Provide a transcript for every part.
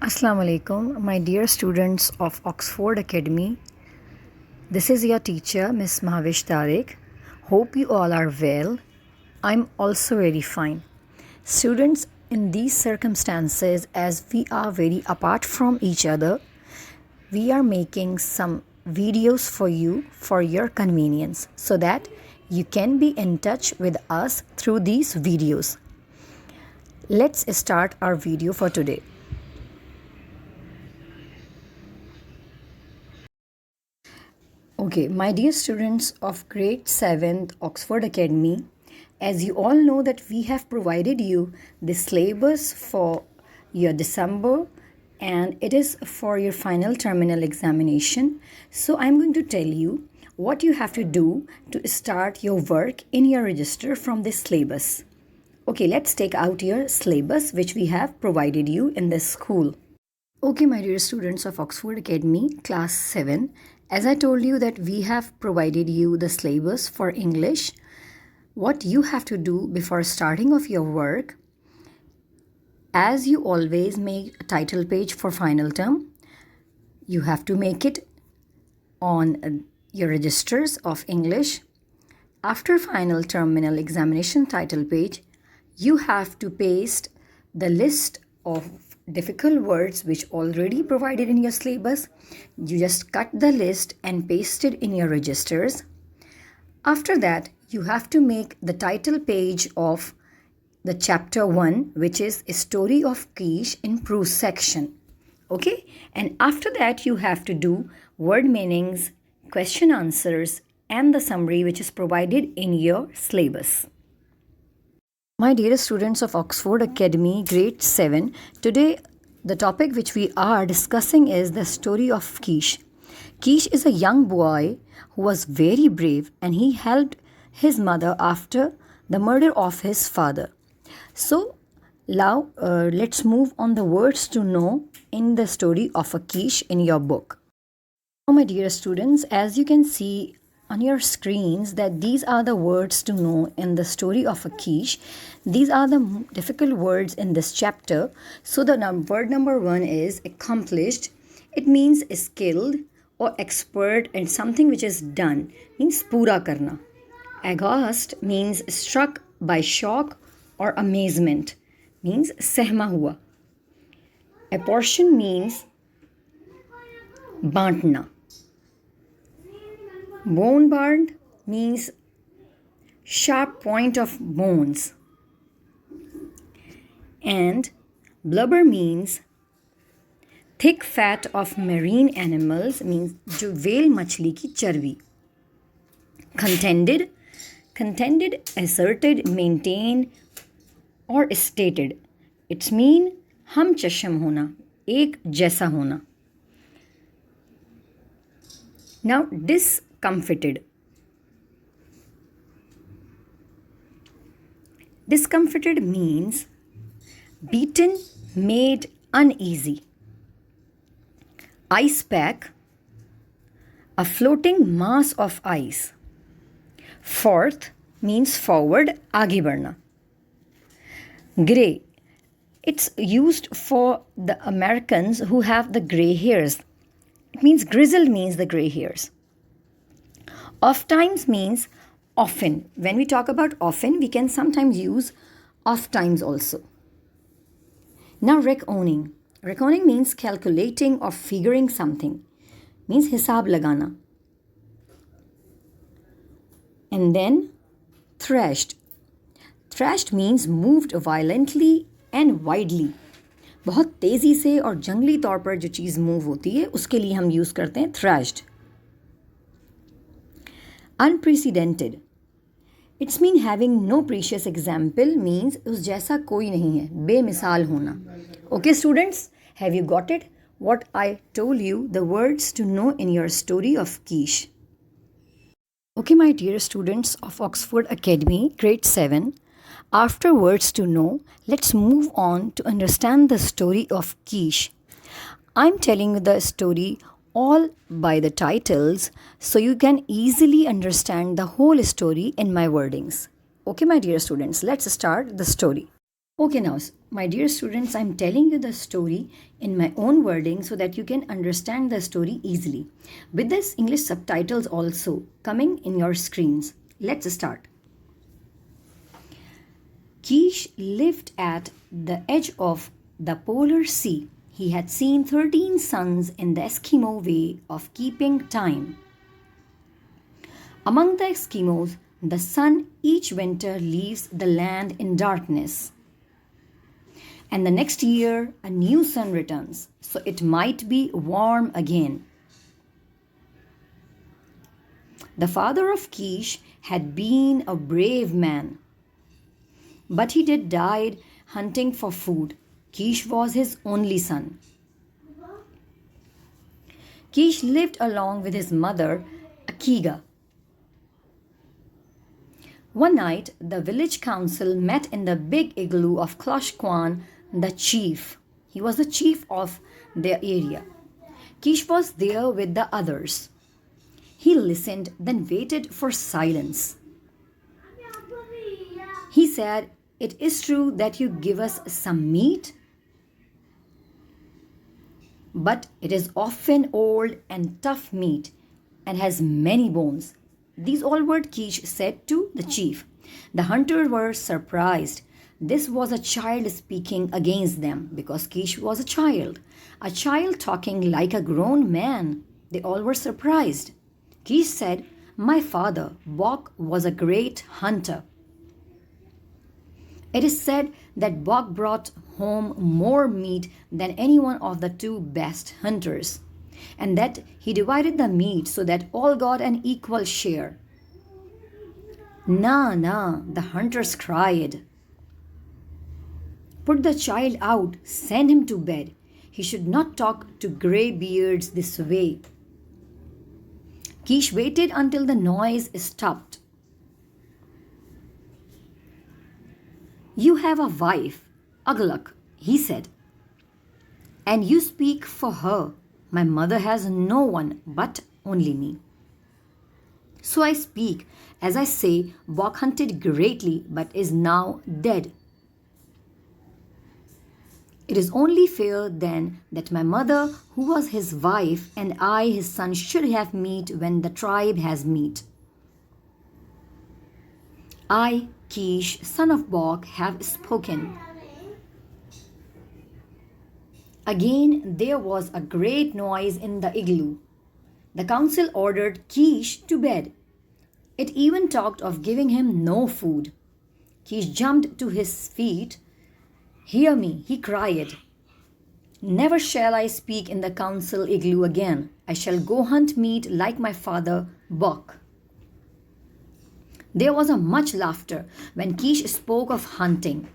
Assalamu alaikum, my dear students of Oxford Academy. This is your teacher, Miss Mahavish Tariq. Hope you all are well. I'm also very fine. Students, in these circumstances, as we are very apart from each other, we are making some videos for you for your convenience so that you can be in touch with us through these videos. Let's start our video for today. Okay, my dear students of grade 7th Oxford Academy, as you all know that we have provided you the syllabus for your December and it is for your final terminal examination. So I'm going to tell you what you have to do to start your work in your register from this syllabus. Okay, let's take out your syllabus which we have provided you in this school. Okay, my dear students of Oxford Academy, class 7, as I told you that we have provided you the syllabus for English. What you have to do before starting of your work, as you always make a title page for final term, you have to make it on your registers of English. After final terminal examination title page, you have to paste the list of difficult words which already provided in your syllabus. You just cut the list and paste it in your registers. After that, you have to make the title page of the chapter 1, which is a story of Keech in prose section. Okay, and after that you have to do word meanings, question answers and the summary which is provided in your syllabus. My dear students of Oxford Academy, grade 7, today the topic which we are discussing is the story of Keech. Keech is a young boy who was very brave and he helped his mother after the murder of his father. So now let's move on the words to know in the story of a Keech in your book. Now my dear students, as you can see on your screens that these are the words to know in the story of a Keech. These are the difficult words in this chapter. So the word number 1 is accomplished. It means skilled or expert in something which is done, means pura karna. Aghast means struck by shock or amazement, means sehma hua. Apportion means bantna. Bone burned means sharp point of bones. And blubber means thick fat of marine animals, means जो whale मछली की चर्बी. Contended, asserted, maintain or stated. It's mean हम चश्म होना, एक जैसा होना. Now discomfited. Discomfited means beaten, made uneasy. Ice pack, a floating mass of ice. Forth means forward, आगे बढ़ना. Grey, it's used for the Americans who have the gray hairs. It means grizzled means the gray hairs. Oft times means often. When we talk about often, we can sometimes use oft times also. Now reckoning. Reckoning means calculating or figuring something. Means hisab lagana. And then thrashed. Thrashed means moved violently and widely. बहुत तेज़ी से और जंगली तौर पर जो चीज़ move होती है उसके लिए हम यूज़ करते हैं thrashed. Unprecedented. It's mean having no precious example, means उस जैसा कोई नहीं है, बेमिसाल होना. Okay students, have you got it? What I told you, the words to know in your story of Keech. Okay my dear students of Oxford Academy, grade 7. After words to know, let's move on to understand the story of Keech. I'm telling you the story all by the titles so you can easily understand the whole story in my wordings. Okay, my dear students, let's start the story. Okay, now, my dear students, I'm telling you the story in my own wording so that you can understand the story easily. With this English subtitles also coming in your screens. Let's start. Keech lived at the edge of the polar sea. He had seen 13 suns in the Eskimo way of keeping time. Among the Eskimos, the sun each winter leaves the land in darkness. And the next year, a new sun returns, so it might be warm again. The father of Keech had been a brave man, but he did died hunting for food. Keech was his only son. Keech lived along with his mother, Akiga. One night, the village council met in the big igloo of Kloshkwan, the chief. He was the chief of their area. Keech was there with the others. He listened, then waited for silence. He said, "It is true that you give us some meat, but it is often old and tough meat and has many bones." These all words Keech said to the chief. The hunters were surprised. This was a child speaking against them because Keech was a child talking like a grown man. They all were surprised. Keech said, "My father, Bok, was a great hunter. It is said that Bok brought home more meat than any one of the two best hunters, and that he divided the meat so that all got an equal share." "Nah, nah," the hunters cried. "Put the child out, send him to bed. He should not talk to greybeards this way." Keech waited until the noise stopped. "You have a wife, Agluk," he said, "and you speak for her. My mother has no one but only me. So I speak. As I say, Bok hunted greatly but is now dead. It is only fair then that my mother, who was his wife, and I, his son, should have meat when the tribe has meat. I, Keech, son of Bok, have spoken." Again there was a great noise in the igloo. The council ordered Keech to bed. It even talked of giving him no food. Keech jumped to his feet. "Hear me," he cried. "Never shall I speak in the council igloo again. I shall go hunt meat like my father, Bok." There was a much laughter when Keech spoke of hunting.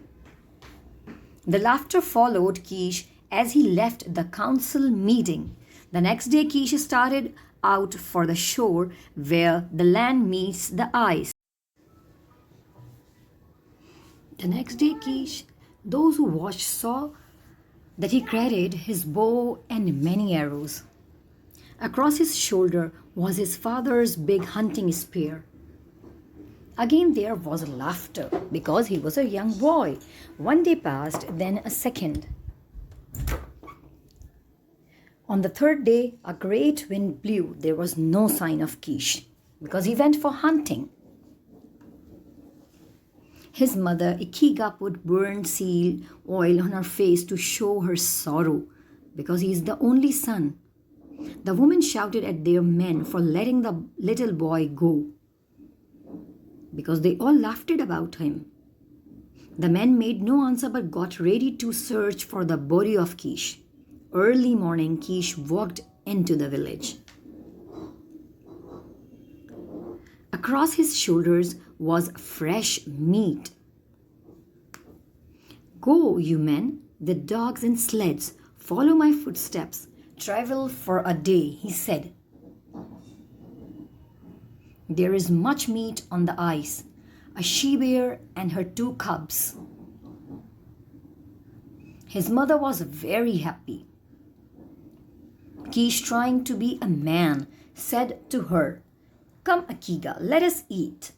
The laughter followed Keech as he left the council meeting. The next day Keech started out for the shore where the land meets the ice. Those who watched saw that he carried his bow and many arrows. Across his shoulder was his father's big hunting spear. Again there was laughter because he was a young boy. One day passed, then a second. On the third day, a great wind blew. There was no sign of Keech because he went for hunting. His mother, Ikiga, put burnt seal oil on her face to show her sorrow because he is the only son. The women shouted at their men for letting the little boy go because they all laughed about him. The men made no answer but got ready to search for the body of Keech. Early morning, Keech walked into the village. Across his shoulders was fresh meat. "Go, you men, with dogs and sleds. Follow my footsteps. Travel for a day," he said. "There is much meat on the ice, a she-bear and her 2 cubs." His mother was very happy. Keech, trying to be a man, said to her, "Come, Akiga, let us eat.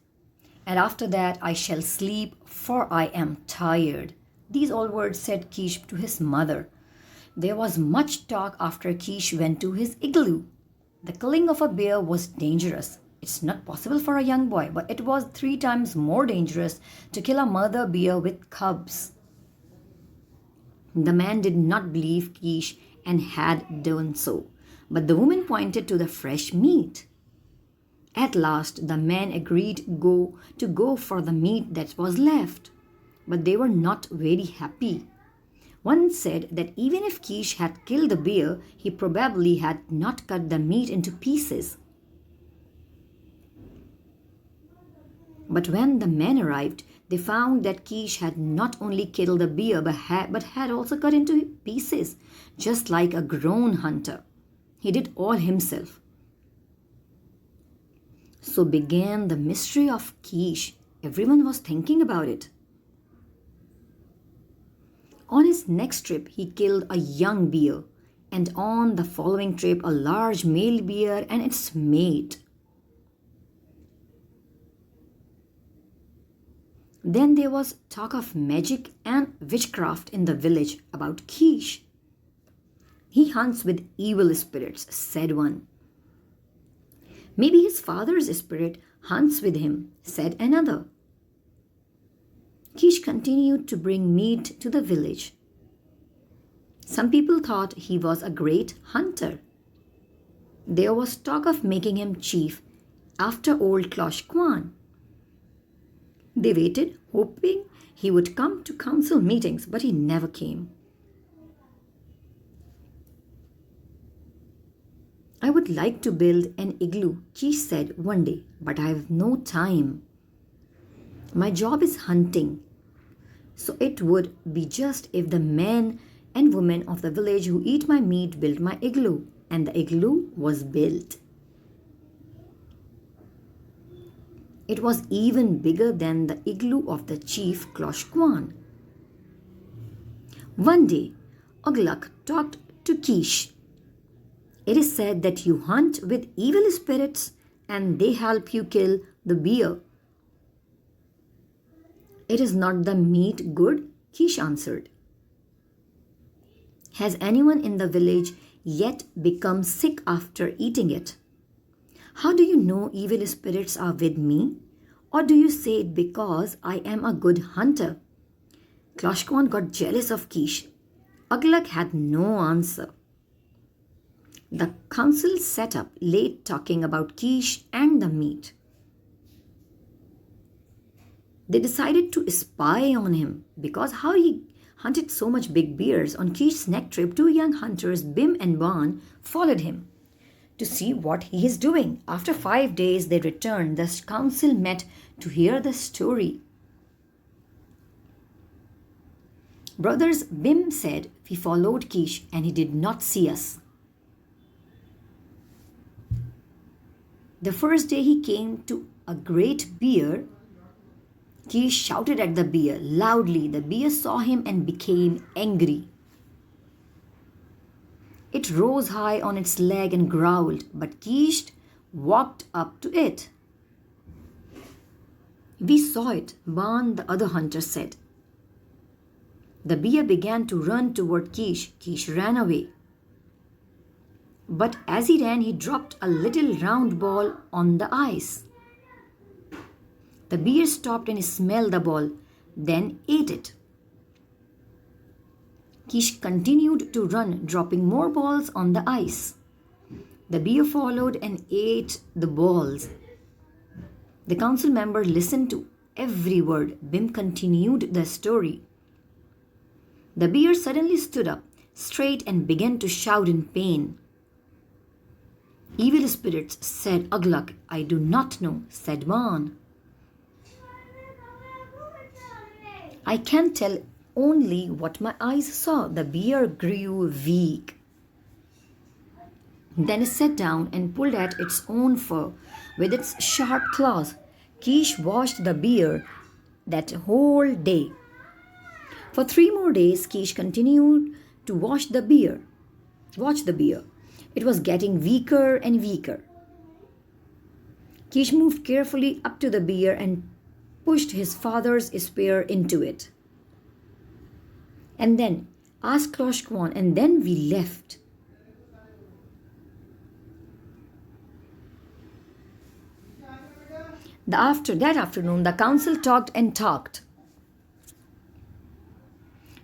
And after that I shall sleep, for I am tired." These all words said Keech to his mother. There was much talk after Keech went to his igloo. The killing of a bear was dangerous. It's not possible for a young boy, but it was 3 times more dangerous to kill a mother bear with cubs. The man did not believe Keech and had done so, but the woman pointed to the fresh meat. At last, the man agreed to go for the meat that was left, but they were not very happy. One said that even if Keech had killed the bear, he probably had not cut the meat into pieces. But when the men arrived, they found that Keech had not only killed the bear but had also cut into pieces, just like a grown hunter. He did all himself. So began the mystery of Keech. Everyone was thinking about it. On his next trip, he killed a young bear, and on the following trip, a large male bear and its mate. Then there was talk of magic and witchcraft in the village about Keech. He hunts with evil spirits, said one. Maybe his father's spirit hunts with him, said another. Keech continued to bring meat to the village. Some people thought he was a great hunter. There was talk of making him chief after old Klosh Kwan. They waited, hoping he would come to council meetings, but he never came. I would like to build an igloo, Keech said one day, but I have no time. My job is hunting. So it would be just if the men and women of the village who eat my meat built my igloo, and the igloo was built. It was even bigger than the igloo of the chief Klosh Kwan. One day, Oglak talked to Keech. It is said that you hunt with evil spirits and they help you kill the bear. It is not the meat good, Keech answered. Has anyone in the village yet become sick after eating it? How do you know evil spirits are with me? Or do you say it because I am a good hunter? Klosh Kwan got jealous of Keech. Oglak had no answer. The council sat up late talking about Keech and the meat. They decided to spy on him because how he hunted so much big bears. On Keech's next trip, 2 young hunters, Bim and Ban, followed him to see what he is doing. After 5 days, they returned. The council met to hear the story. Brothers Bim said, we followed Keech and he did not see us. The first day he came to a great bear, Keech shouted at the bear loudly. The bear saw him and became angry. It rose high on its leg and growled, but Keech walked up to it. We saw it, Ban, the other hunter, said. The bear began to run toward Keech. Keech ran away. But as he ran, he dropped a little round ball on the ice. The bear stopped and smelled the ball, then ate it. Keech continued to run, dropping more balls on the ice. The bear followed and ate the balls. The council member listened to every word. Bim continued the story. The bear suddenly stood up straight and began to shout in pain. Evil spirits, said Oglak. I do not know, said Ban. I can tell only what my eyes saw. The bear grew weak. Then it sat down and pulled at its own fur with its sharp claws. Keech watched the bear that whole day. For 3 more days, Keech continued to watch the bear. It was getting weaker and weaker. Keech moved carefully up to the bear and pushed his father's spear into it. and then asked Kloshkwan, and then we left. After that afternoon, the council talked and talked.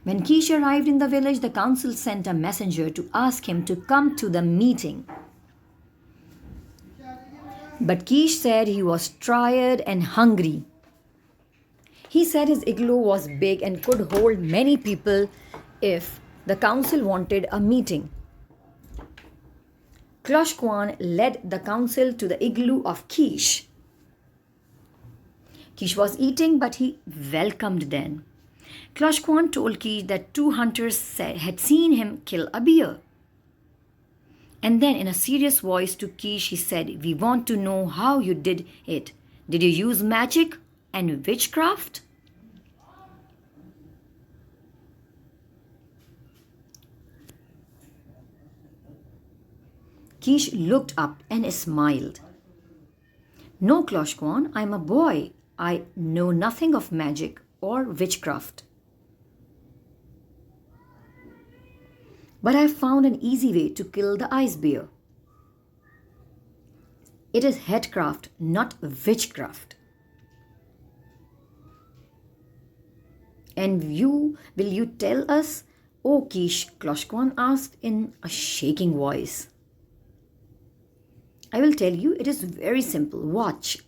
When Keech arrived in the village, the council sent a messenger to ask him to come to the meeting. But Keech said he was tired and hungry. He said his igloo was big and could hold many people if the council wanted a meeting. Kloshkwan led the council to the igloo of Keech. Keech was eating, but he welcomed them. Kloshkwan told Keech that 2 hunters had seen him kill a bear. And then in a serious voice to Keech, he said, "We want to know how you did it. Did you use magic and witchcraft?" Keech looked up and smiled. "No, Kloshkwan, I'm a boy. I know nothing of magic or witchcraft. But I found an easy way to kill the ice bear. It is headcraft, not witchcraft." "And will you tell us, O Keech?" Kloshkwan asked in a shaking voice. "I will tell you, it is very simple. Watch."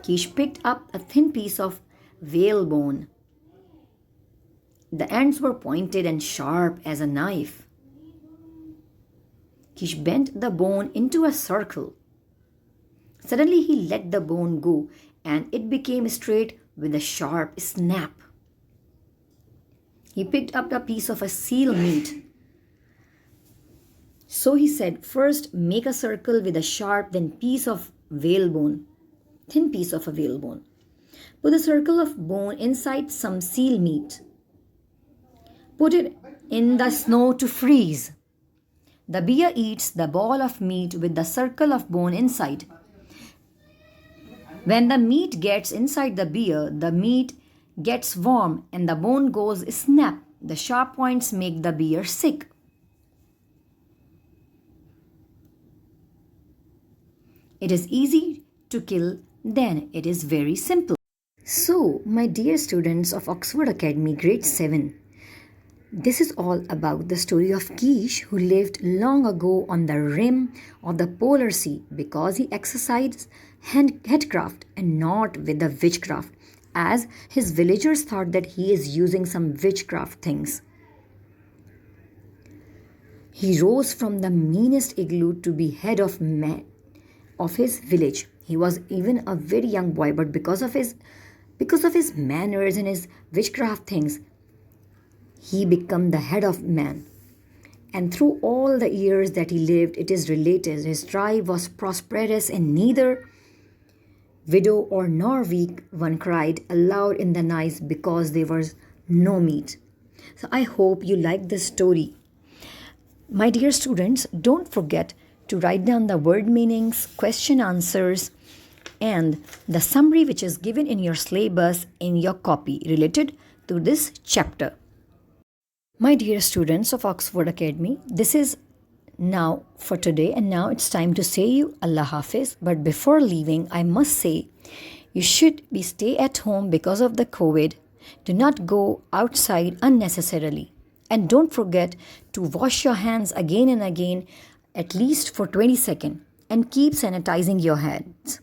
Keech picked up a thin piece of whalebone. The ends were pointed and sharp as a knife. Keech bent the bone into a circle. Suddenly he let the bone go and it became straight with a sharp snap. He picked up a piece of a seal meat. So he said, "First make a circle with a sharp, then piece of whalebone, thin piece of a whalebone. Put the circle of bone inside some seal meat. Put it in the snow to freeze. The bear eats the ball of meat with the circle of bone inside. When the meat gets inside the bear, the meat gets warm and the bone goes snap. The sharp points make the bear sick." It is easy to kill, then it is very simple. So, my dear students of Oxford Academy, grade 7, this is all about the story of Keech, who lived long ago on the rim of the polar sea because he exercised headcraft and not with the witchcraft, as his villagers thought that he is using some witchcraft things. He rose from the meanest igloo to be head of his village. He was even a very young boy, but because of his manners and his witchcraft things, he became the head of man. And through all the years that he lived, it is related his tribe was prosperous, and neither widow or nor weak one cried aloud in the night because there was no meat. So I hope you like this story. My dear students, don't forget to write down the word meanings, question answers, and the summary which is given in your syllabus in your copy related to this chapter. My dear students of Oxford Academy, this is now for today, and now it's time to say you Allah Hafiz. But before leaving, I must say you should stay at home because of the COVID. Do not go outside unnecessarily. And don't forget to wash your hands again and again, at least for 20 seconds, and keep sanitizing your hands.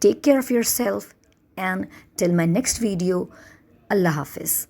Take care of yourself, and till my next video, Allah Hafiz.